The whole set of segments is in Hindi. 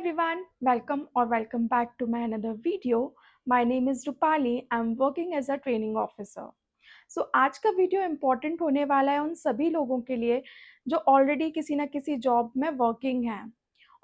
everyone, welcome back to my another video. My name is Rupali. I'm working as a training officer. आज का वीडियो इम्पोर्टेंट होने वाला है उन सभी लोगों के लिए जो ऑलरेडी किसी ना किसी जॉब में वर्किंग हैं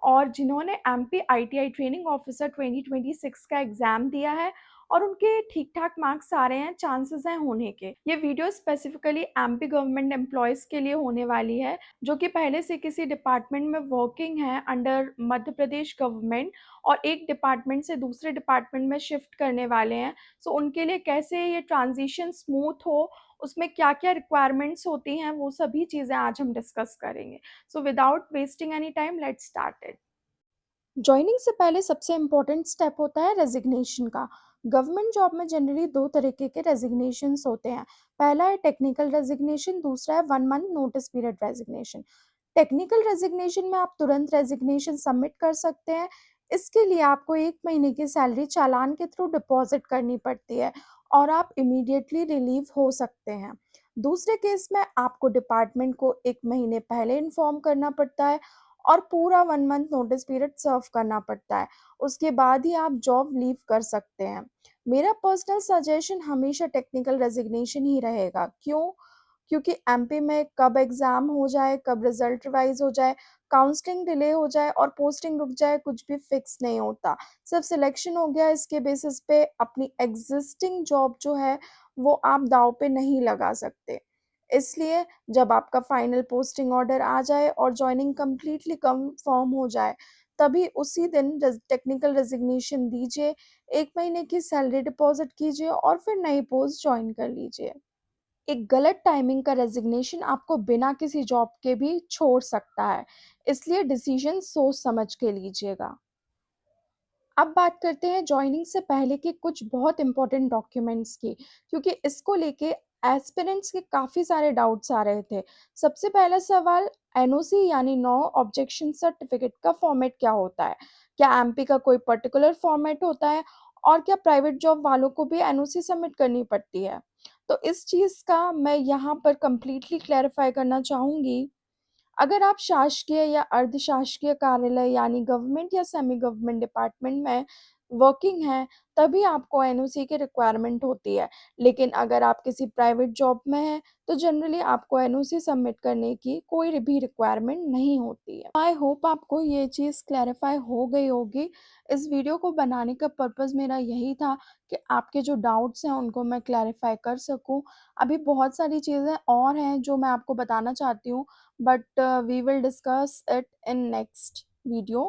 और जिन्होंने एमपी आईटीआई ट्रेनिंग ऑफिसर 2026 का एग्ज़ाम दिया है और उनके ठीक-ठाक मार्क्स आ रहे हैं, चांसेस हैं होने के। ये video specifically MP government employees के लिए होने वाली है, जो कि पहले से किसी डिपार्टमेंट में वर्किंग हैं अंडर मध्य प्रदेश गवर्नमेंट और एक डिपार्टमेंट से दूसरे डिपार्टमेंट में शिफ्ट करने वाले हैं। उनके लिए कैसे ये ट्रांज़िशन स्मूथ हो, उसमें क्या-क्या रिक्वायरमेंट्स होती हैं, वो सभी चीज़ें आज हम डिस्कस करेंगे। Without wasting any time let's start it. Joining से पहले सबसे इम्पोर्टेंट स्टेप होता है रेजिग्नेशन का। गवर्नमेंट जॉब में जनरली 2 तरीके के रेजिग्नेशंस होते हैं। पहला है टेक्निकल रेजिग्नेशन, दूसरा है 1 month notice period resignation. Technical resignation में आप तुरंत रेजिग्नेशन सबमिट कर सकते हैं। इसके लिए आपको 1 महीने की सैलरी चालान के थ्रू डिपॉज़िट करनी पड़ती है और आप इमीडिएटली रिलीव हो सकते हैं। दूसरे केस में आपको डिपार्टमेंट को 1 महीने पहले इन्फॉर्म करना पड़ता है और पूरा 1 मंथ नोटिस पीरियड सर्व करना पड़ता है। उसके बाद ही आप जॉब लीव कर सकते हैं। मेरा पर्सनल सजेशन हमेशा टेक्निकल रेज़िग्नेशन ही रहेगा। क्यों? क्योंकि एमपी में कब एग्ज़ाम हो जाए, कब रिज़ल्ट रिवाइज़ हो जाए, काउंसलिंग डिले हो जाए और पोस्टिंग रुक जाए, कुछ भी फिक्स नहीं होता। सिर्फ़ सिलेक्शन हो गया, इसके बेसिस पे अपनी एक्ज़िस्टिंग जॉब जो है, वो आप दाँव पे नहीं लगा सकते। इसलिए जब आपका फाइनल पोस्टिंग ऑर्डर आ जाए और जॉइनिंग कंप्लीटली कन्फर्म हो जाए, तभी उसी दिन टेक्निकल रेज़िग्नेशन दीजिए, 1 महीने की सैलरी डिपॉज़िट कीजिए और फिर नई पोस्ट जॉइन कर लीजिए। एक गलत टाइमिंग का रेज़िग्नेशन आपको बिना किसी जॉब के भी छोड़ सकता है, इसलिए डिसीज़न सोच समझ के लीजिएगा। अब बात करते हैं जॉइनिंग से पहले के कुछ बहुत इम्पोर्टेंट डॉक्यूमेंट्स की, क्योंकि इसको लेके एस्पिरेंट्स के काफ़ी सारे डाउट्स आ रहे थे। सबसे पहला सवाल एनओसी यानी नो ऑब्जेक्शन सर्टिफिकेट का फॉर्मेट क्या होता है? क्या एमपी का कोई पर्टिकुलर फॉर्मेट होता है और क्या प्राइवेट जॉब वालों को भी एनओसी सबमिट करनी पड़ती है? तो इस चीज़ का मैं यहाँ पर कंप्लीटली क्लैरिफ़ाई करना चाहूँगी। अगर आप शासकीय या अर्धशासकीय कार्यालय यानी गवर्नमेंट या सेमी गवर्नमेंट डिपार्टमेंट में वर्किंग हैं, तभी आपको एनओसी की रिक्वायरमेंट होती है। लेकिन अगर आप किसी प्राइवेट जॉब में हैं, तो जनरली आपको एनओसी सबमिट करने की कोई भी रिक्वायरमेंट नहीं होती है। आई होप आपको ये चीज़ क्लैरिफ़ाई हो गई होगी। इस वीडियो को बनाने का पर्पज़ मेरा यही था कि आपके जो डाउट्स हैं, उनको मैं क्लैरिफ़ाई कर सकूँ। अभी बहुत सारी चीज़ें और हैं, जो मैं आपको बताना चाहती हूँ, but we will discuss it in next video.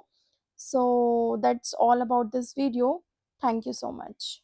So that's all about this video. Thank you so much.